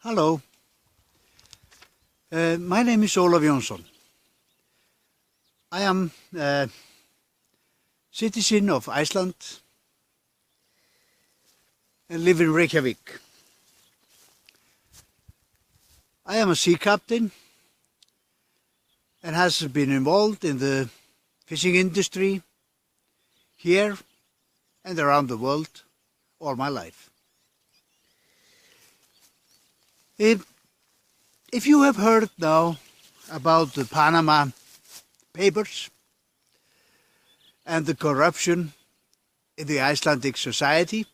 Hello, my name is Ólafur Jónsson. I am a citizen of Iceland and live in Reykjavík. I am a sea captain and has been involved in the fishing industry here and around the world all my life. If you have heard now about the Panama Papers and the corruption in the Icelandic society,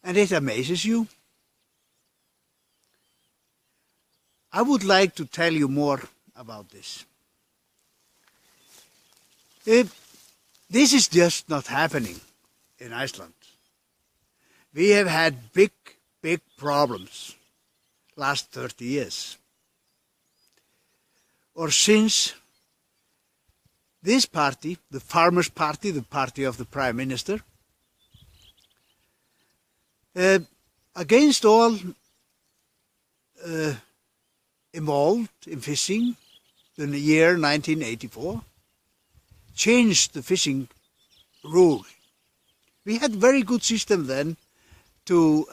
and it amazes you, I would like to tell you more about this. This is just not happening in Iceland. We have had big problems last 30 years. Or since this party, the Farmers' Party, the party of the Prime Minister, against all involved in fishing in the year 1984, changed the fishing rule. We had very good system then to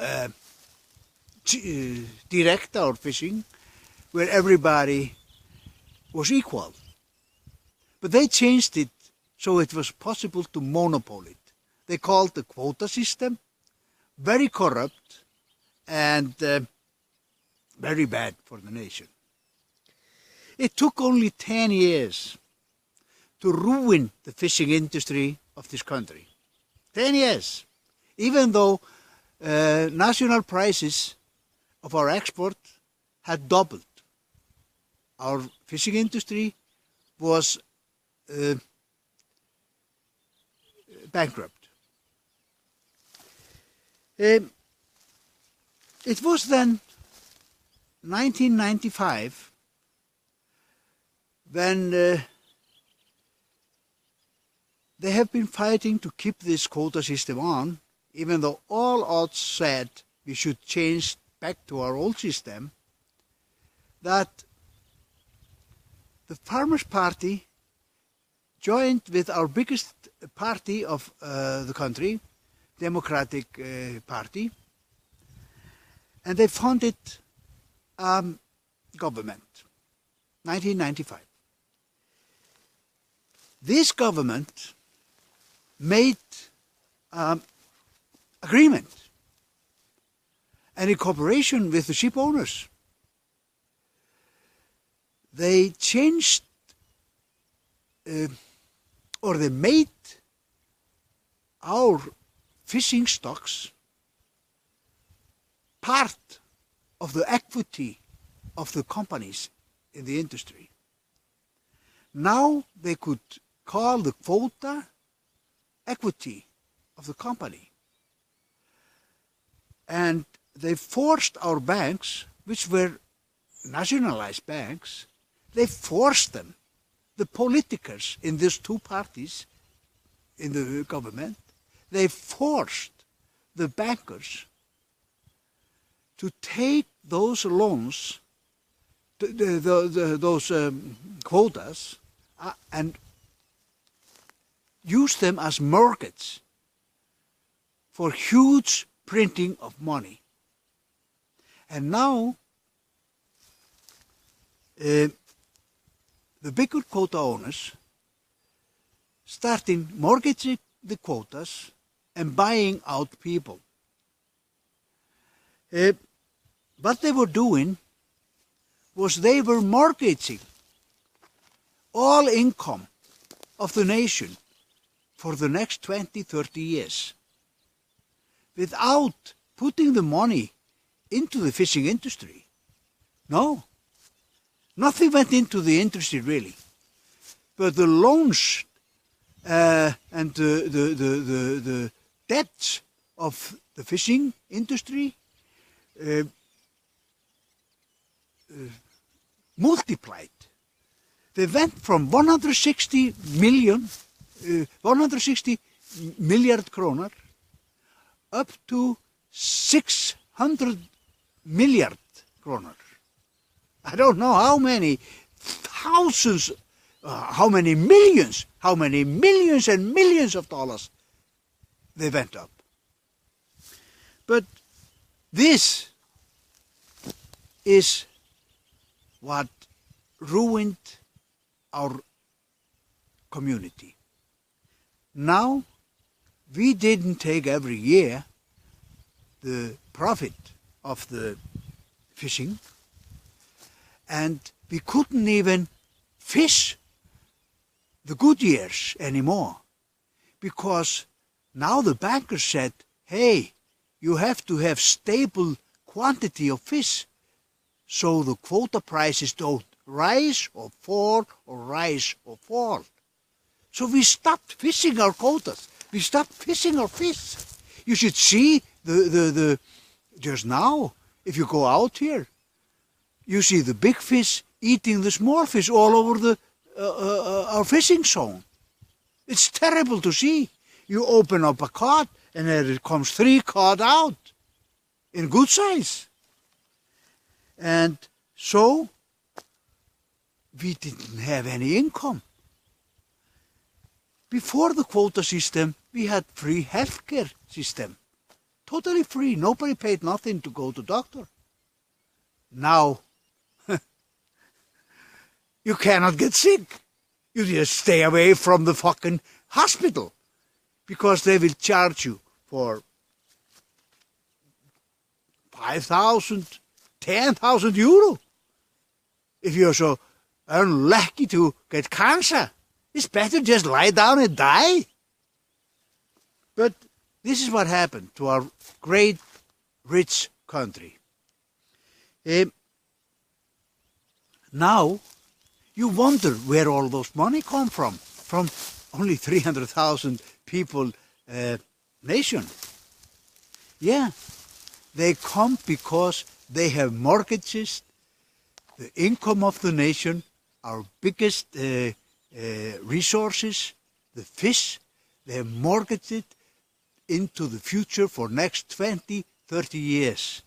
direct our fishing, where everybody was equal. But they changed it so it was possible to monopolize it. They called the quota system very corrupt and very bad for the nation. It took only 10 years to ruin the fishing industry of this country. 10 years. Even though national prices of our export had doubled. Our fishing industry was bankrupt. It was then 1995 when they have been fighting to keep this quota system on, even though all odds said we should change back to our old system, that the Farmers' Party joined with our biggest party of the country, Democratic Party, and they funded government, 1995. This government made agreement and in cooperation with the ship owners. They changed or they made our fishing stocks part of the equity of the companies in the industry. Now they could call the quota equity of the company. And they forced our banks, which were nationalized banks, they forced them, the politicers in these two parties in the government, they forced the bankers to take those loans, those quotas, and use them as mortgage for huge printing of money. And now the bigger quota owners starting mortgaging the quotas and buying out people. What they were doing was they were mortgaging all income of the nation for the next 20, 30 years without putting the money into the fishing industry. No, nothing went into the industry really. But the loans and the debts of the fishing industry multiplied. They went from 160 milliard kroner up to 600 millard kroner. I don't know how many thousands, how many millions and millions of dollars they went up. But this is what ruined our community. Now, we didn't take every year the profit of the fishing, and we couldn't even fish the good years anymore, because now the bankers said, hey, you have to have stable quantity of fish so the quota prices don't rise or fall or rise or fall. So we stopped fishing our quotas. We stopped fishing our fish. You should see the just now, if you go out here, you see the big fish eating the small fish all over the our fishing zone. It's terrible to see. You open up a cod and there comes 3 cod out in good size. And so we didn't have any income. Before the quota system, we had free healthcare system. Totally free. Nobody paid nothing to go to doctor. Now, you cannot get sick. You just stay away from the fucking hospital, because they will charge you for 5,000, 10,000 euro. If you're so unlucky to get cancer, it's better just lie down and die. But this is what happened to our great, rich country. Now, you wonder where all those money come from only 300,000 people nation. Yeah, they come because they have mortgages, the income of the nation, our biggest resources, the fish. They have mortgaged it into the future for next 20, 30 years.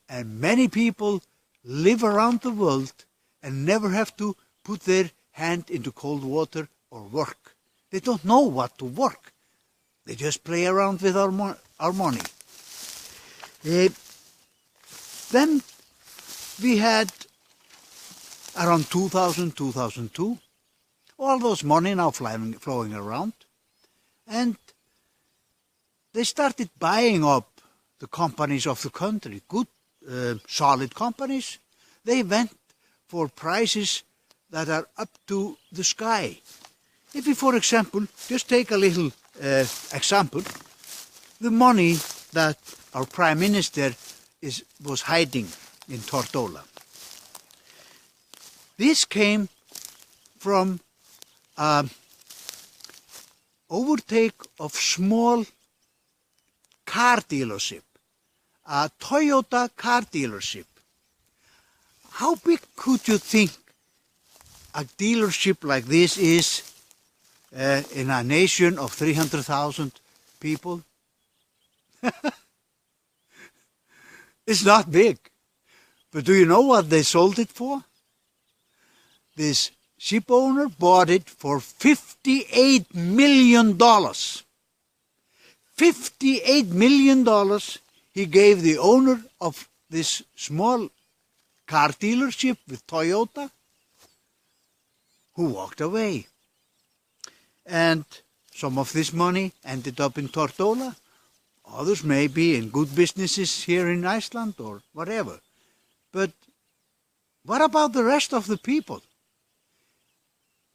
And many people live around the world and never have to put their hand into cold water or work. They don't know what to work. They just play around with our money. Then we had around 2000, 2002, all those money now flowing around. And they started buying up the companies of the country, good, solid companies. They went for prices that are up to the sky. If we, for example, just take a little example, the money that our Prime Minister was hiding in Tortola. This came from overtake of small car dealership, a Toyota car dealership. How big could you think a dealership like this is in a nation of 300,000 people? It's not big. But do you know what they sold it for? This ship owner bought it for $58 million. $58 million he gave the owner of this small car dealership with Toyota, who walked away. And some of this money ended up in Tortola. Others may be in good businesses here in Iceland or whatever. But what about the rest of the people?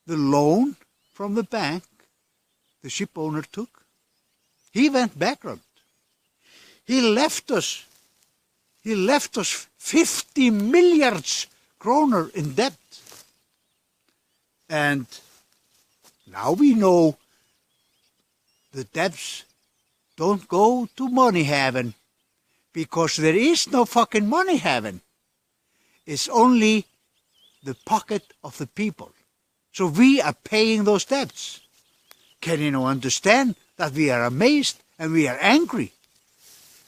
The loan from the bank the ship owner took, he went bankrupt. He left us 50 miljards kroner in debt. And now we know the debts don't go to money heaven, because there is no fucking money heaven. It's only the pocket of the people. So we are paying those debts. Can you now understand that we are amazed and we are angry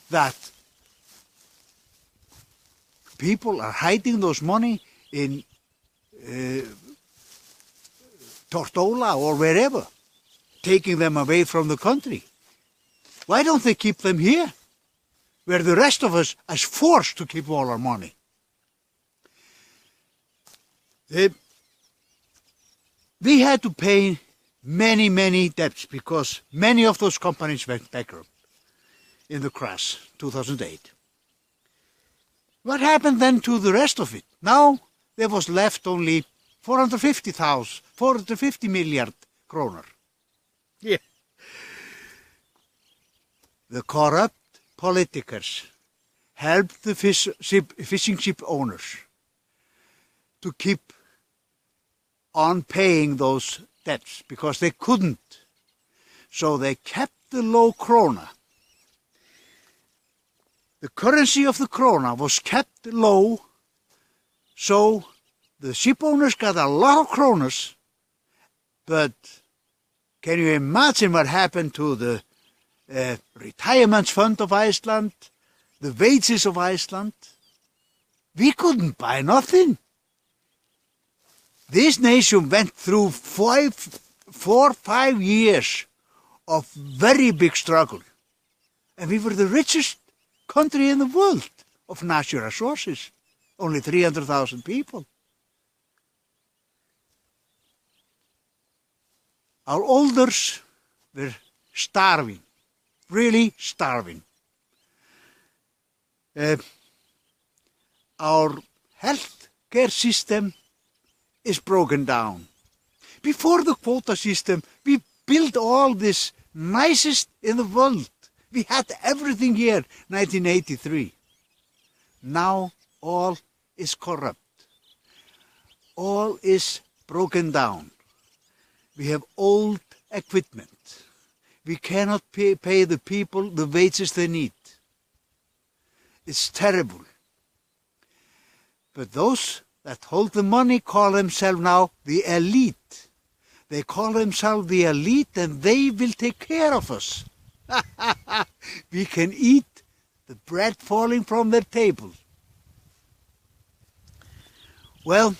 that people are hiding those money in Tortola or wherever, taking them away from the country. Why don't they keep them here, where the rest of us is forced to keep all our money? We had to pay many debts because many of those companies went bankrupt in the crash 2008. What happened then to the rest of it? Now there was left only 450 milliard kroner. Yeah. The corrupt politicers helped the fishing ship owners to keep on paying those debts because they couldn't. So they kept the low krona. The currency of the krona was kept low, so the ship owners got a lot of kronas, but can you imagine what happened to the retirement fund of Iceland, the wages of Iceland? We couldn't buy nothing. This nation went through 4-5 years of very big struggle. And we were the richest country in the world of natural resources. Only 300,000 people. Our elders were starving, really starving. Our health care system is broken down. Before the quota system, we built all this nicest in the world. We had everything here, 1983. Now all is corrupt. All is broken down. We have old equipment. We cannot pay the people the wages they need. It's terrible. But those that hold the money call themselves now the elite. They call themselves the elite and they will take care of us. We can eat the bread falling from their table. Well,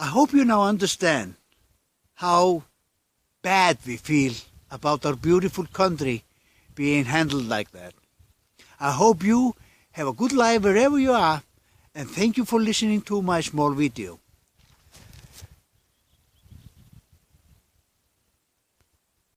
I hope you now understand how bad we feel about our beautiful country being handled like that. I hope you have a good life wherever you are, and thank you for listening to my small video.